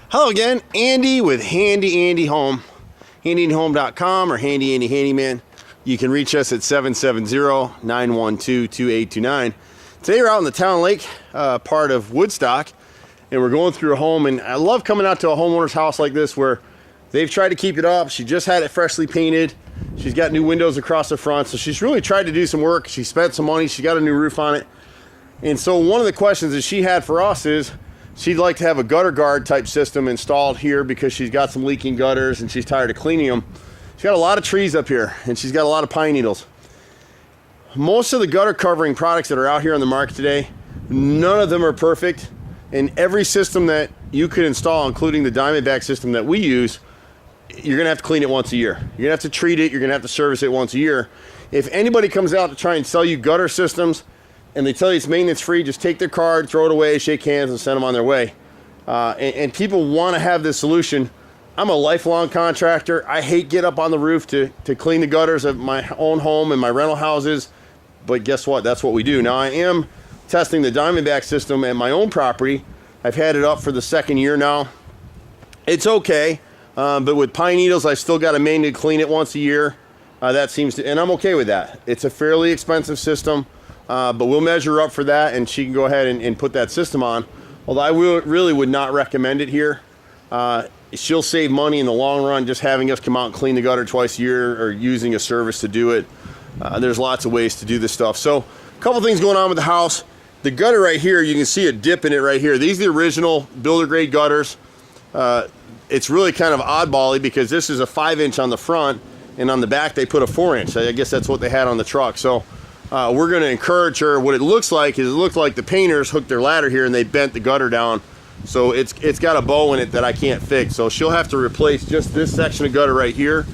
Hello again, Andy with Handy Andy Home, handyandyhome.com or Handy Andy Handyman. You can reach us at 770-912-2829. Today we're out in the Town Lake part of Woodstock, and we're going through a home, and I love coming out to a homeowner's house like this where they've tried to keep it up. She just had it freshly painted. She's got new windows across the front, so she's really tried to do some work. She spent some money. She got a new roof on it. And so one of the questions that she had for us is she'd like to have a gutter guard type system installed here because she's got some leaking gutters and she's tired of cleaning them. She's got a lot of trees up here and she's got a lot of pine needles. Most of the gutter covering products that are out here on the market today, none of them are perfect. And every system that you could install, including the Diamondback system that we use, you're gonna have to clean it once a year. You're gonna have to treat it, you're gonna have to service it once a year. If anybody comes out to try and sell you gutter systems and they tell you it's maintenance free, just take their card, throw it away, shake hands, and send them on their way. And people want to have this solution. I'm a lifelong contractor. I hate get up on the roof to clean the gutters of my own home and my rental houses, but guess what? That's what we do. Now I am testing the Diamondback system at my own property. I've had it up for the second year now. It's okay, but with pine needles, I still got to mainly clean it once a year. That seems to, and I'm okay with that. It's a fairly expensive system. But we'll measure up for that and she can go ahead and put that system on. Although I really would not recommend it here. She'll save money in the long run just having us come out and clean the gutter twice a year or using a service to do it. There's lots of ways to do this stuff. So a couple things going on with the house. The gutter right here, you can see a dip in it right here. These are the original builder grade gutters. It's really kind of oddball-y because this is a 5-inch on the front and on the back they put a 4-inch. I guess that's what they had on the truck. So we're going to encourage her. What it looks like is it looks like the painters hooked their ladder here and they bent the gutter down. So it's got a bow in it that I can't fix. So she'll have to replace just this section of gutter right here.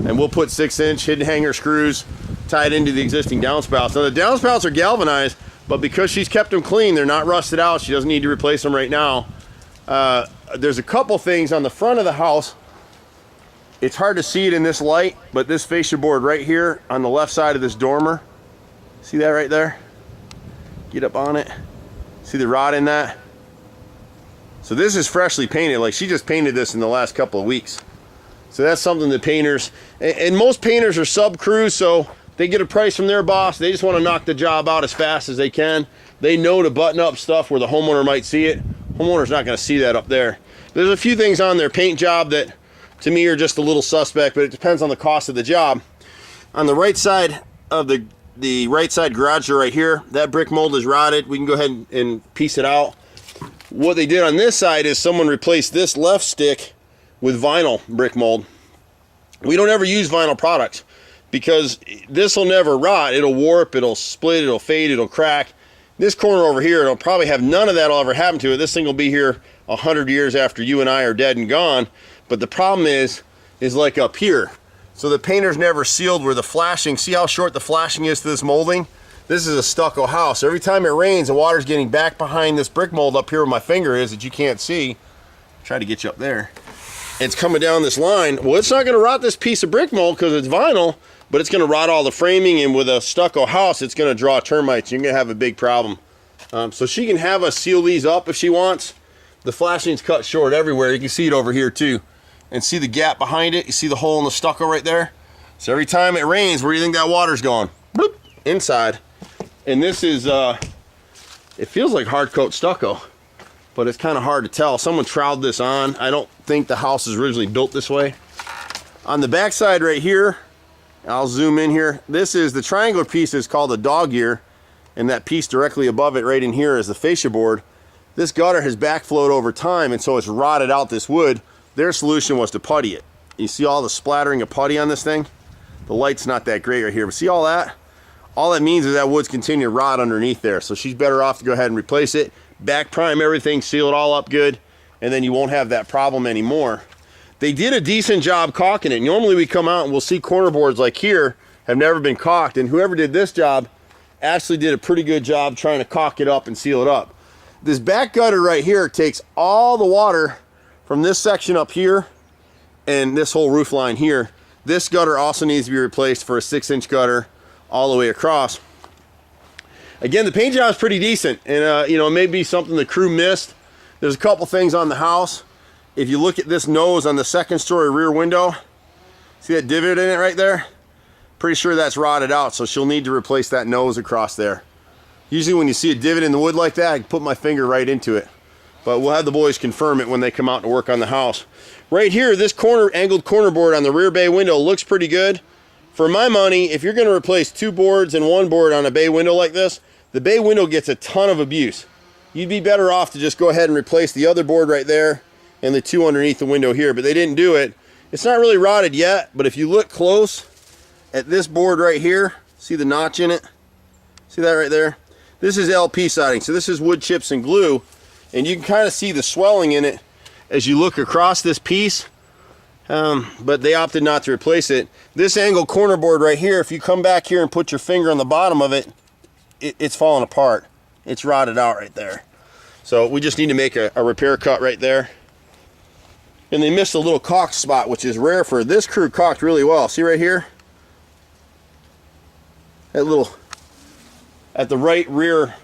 And we'll put 6-inch hidden hanger screws tied into the existing downspouts. Now the downspouts are galvanized, but because she's kept them clean, they're not rusted out. She doesn't need to replace them right now. There's a couple things on the front of the house. It's hard to see it in this light, but this fascia board right here on the left side of this dormer, see that right there? Get up on it. See the rod in that? So this is freshly painted. Like she just painted this in the last couple of weeks. So that's something that painters, and most painters are sub crews, so they get a price from their boss. They just want to knock the job out as fast as they can. They know to button up stuff where the homeowner might see it. Homeowner's not going to see that up there. There's a few things on their paint job that to me are just a little suspect, but it depends on the cost of the job. On the right side of the right side garage door right here, that brick mold is rotted. We can go ahead and piece it out. What they did on this side is someone replaced this left stick with vinyl brick mold. We don't ever use vinyl products because this will never rot. It'll warp, it'll split, it'll fade, it'll crack. This corner over here, it'll probably have none of that will ever happen to it. This thing will be here 100 years after you and I are dead and gone. But the problem is like up here. So the painter's never sealed where the flashing, see how short the flashing is to this molding? This is a stucco house. Every time it rains, the water's getting back behind this brick mold up here where my finger is that you can't see. Try to get you up there. It's coming down this line. Well, it's not gonna rot this piece of brick mold because it's vinyl, but it's gonna rot all the framing, and with a stucco house, it's gonna draw termites. You're gonna have a big problem. So she can have us seal these up if she wants. The flashing's cut short everywhere. You can see it over here too. And see the gap behind it? You see the hole in the stucco right there? So every time it rains, where do you think that water's going? Bloop, inside. And this is, it feels like hard coat stucco, but it's kind of hard to tell. Someone troweled this on. I don't think the house is originally built this way. On the back side right here, I'll zoom in here. This is, the triangular piece is called a dog ear, and that piece directly above it right in here is the fascia board. This gutter has backflowed over time, and so it's rotted out this wood. Their solution was to putty it. You see all the splattering of putty on this thing? The light's not that great right here, but see all that? All that means is that wood's continue to rot underneath there. So she's better off to go ahead and replace it, back prime everything, seal it all up good, and then you won't have that problem anymore. They did a decent job caulking it. Normally we come out and we'll see corner boards like here have never been caulked, and whoever did this job actually did a pretty good job trying to caulk it up and seal it up. This back gutter right here takes all the water from this section up here and this whole roof line here. This gutter also needs to be replaced for a 6-inch gutter all the way across. Again, the paint job is pretty decent, and you know, it may be something the crew missed. There's a couple things on the house. if you look at this nose on the second story rear window, see that divot in it right there? Pretty sure that's rotted out, so she'll need to replace that nose across there. Usually when you see a divot in the wood like that, I can put my finger right into it. But we'll have the boys confirm it when they come out to work on the house. Right here, this angled corner board on the rear bay window looks pretty good. For my money, if you're gonna replace 2 boards and 1 board on a bay window like this, the bay window gets a ton of abuse. You'd be better off to just go ahead and replace the other board right there and the 2 underneath the window here, but they didn't do it. It's not really rotted yet, but if you look close at this board right here, see the notch in it? See that right there? This is LP siding, so this is wood chips and glue, and you can kind of see the swelling in it as you look across this piece, but they opted not to replace it. This angled corner board right here, if you come back here and put your finger on the bottom of it, it's falling apart. It's rotted out right there. So we just need to make a repair cut right there. And they missed a little caulk spot, which is rare for this crew. Caulked really well. See right here? That little, at the right rear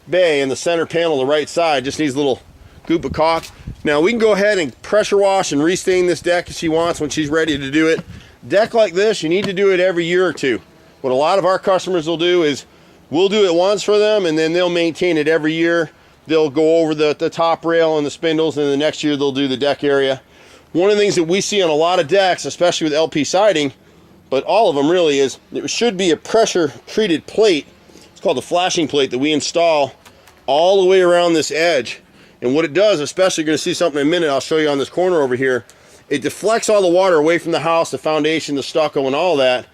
bay in the center panel, the right side, just needs a little goop of caulk. Now we can go ahead and pressure wash and restain this deck if she wants when she's ready to do it. Deck like this, you need to do it every year or two. What a lot of our customers will do is we'll do it once for them, and then they'll maintain it every year. They'll go over the top rail and the spindles, and the next year they'll do the deck area. One of the things that we see on a lot of decks, especially with LP siding, but all of them really, is it should be a pressure treated plate. It's called a flashing plate that we install all the way around this edge. And what it does, especially, you're going to see something in a minute, I'll show you on this corner over here, it deflects all the water away from the house, the foundation, the stucco, and all that.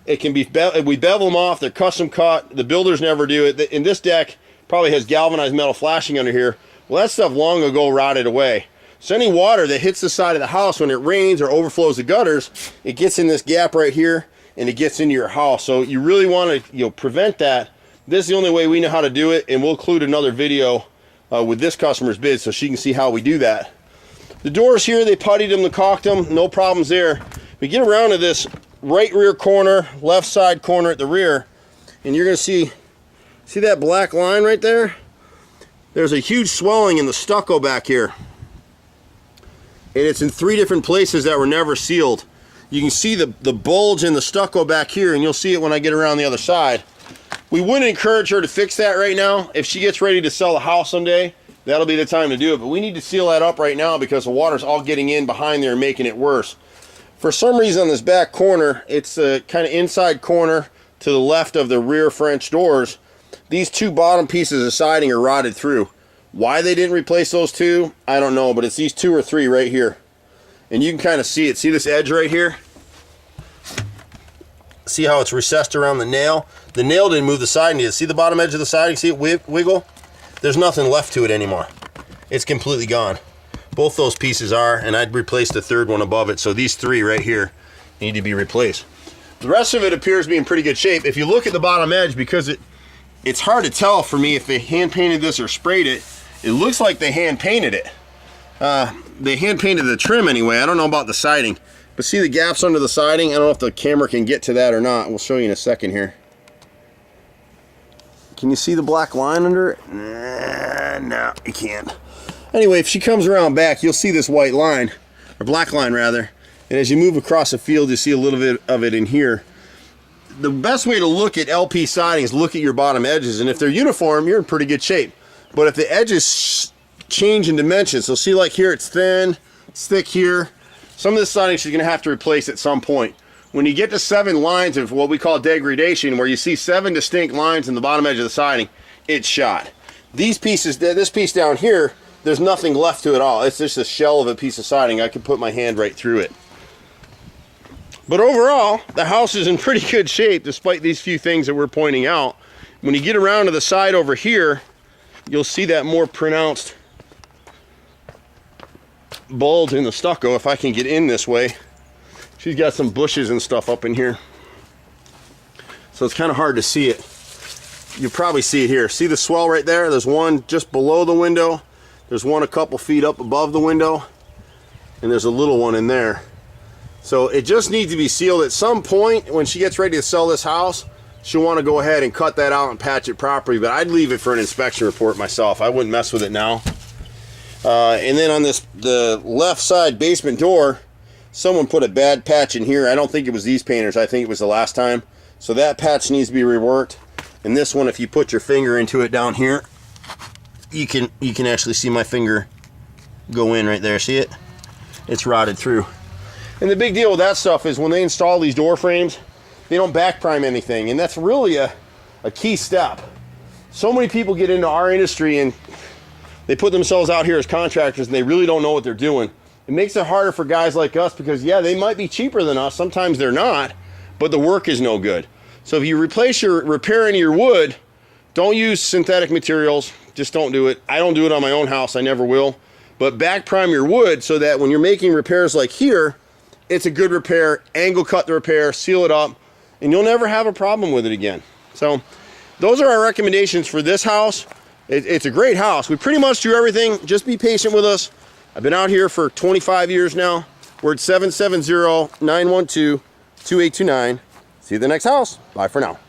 It can be, we bevel them off, they're custom cut, the builders never do it. In this deck, probably has galvanized metal flashing under here. Well, that stuff long ago rotted away. So any water that hits the side of the house when it rains or overflows the gutters, it gets in this gap right here and it gets into your house. So you really want to prevent that. This is the only way we know how to do it, and we'll include another video with this customer's bid so she can see how we do that. The doors here, they puttied them, they caulked them, no problems there. We get around to this right rear corner, left side corner at the rear, and you're going to see that black line right there? There's a huge swelling in the stucco back here. And it's in 3 different places that were never sealed. You can see the bulge in the stucco back here, and you'll see it when I get around the other side. We wouldn't encourage her to fix that right now. If she gets ready to sell the house someday, that'll be the time to do it. But we need to seal that up right now because the water's all getting in behind there and making it worse. For some reason on this back corner, it's a kind of inside corner to the left of the rear French doors. These 2 bottom pieces of siding are rotted through. Why they didn't replace those 2, I don't know, but it's these 2 or 3 right here. And you can kind of see it. See this edge right here? See how it's recessed around the nail? The nail didn't move the siding. You see the bottom edge of the siding? See it wiggle? There's nothing left to it anymore. It's completely gone. Both those pieces are, and I'd replace the 3rd one above it. So these 3 right here need to be replaced. The rest of it appears to be in pretty good shape. If you look at the bottom edge, because it's hard to tell for me if they hand painted this or sprayed it. It looks like they hand painted it. They hand painted the trim anyway. I don't know about the siding, but see the gaps under the siding? I don't know if the camera can get to that or not. We'll show you in a second here. Can you see the black line under it? No, you can't. Anyway, if she comes around back, you'll see this white line, or black line rather. And as you move across the field, you see a little bit of it in here. The best way to look at LP siding is look at your bottom edges, and if they're uniform, you're in pretty good shape. But if the edges change in dimensions, so see like here it's thin, it's thick here, some of this siding she's going to have to replace at some point. When you get to 7 lines of what we call degradation, where you see 7 distinct lines in the bottom edge of the siding, it's shot. These pieces, this piece down here, there's nothing left to it all. It's just a shell of a piece of siding. I could put my hand right through it. But overall, the house is in pretty good shape despite these few things that we're pointing out. When you get around to the side over here, you'll see that more pronounced bulge in the stucco. If I can get in this way, she's got some bushes and stuff up in here, so it's kind of hard to see it. You probably see it here. See the swell right there? There's one just below the window, there's one a couple feet up above the window, and there's a little one in there. So it just needs to be sealed. At some point when she gets ready to sell this house, she'll want to go ahead and cut that out and patch it properly, but I'd leave it for an inspection report myself. I wouldn't mess with it now. And then on the left side basement door, someone put a bad patch in here. I don't think it was these painters. I think it was the last time. So that patch needs to be reworked. And this one, if you put your finger into it down here, you can actually see my finger go in right there. See it? It's rotted through. And the big deal with that stuff is when they install these door frames, they don't back prime anything. And that's really a key step. So many people get into our industry and they put themselves out here as contractors and they really don't know what they're doing. It makes it harder for guys like us because, yeah, they might be cheaper than us. Sometimes they're not, but the work is no good. So if you repair any of your wood, don't use synthetic materials. Just don't do it. I don't do it on my own house. I never will. But back prime your wood so that when you're making repairs like here, it's a good repair. Angle cut the repair, seal it up, and you'll never have a problem with it again. So those are our recommendations for this house. It's a great house. We pretty much do everything. Just be patient with us. I've been out here for 25 years now. We're at 770-912-2829. See you at the next house. Bye for now.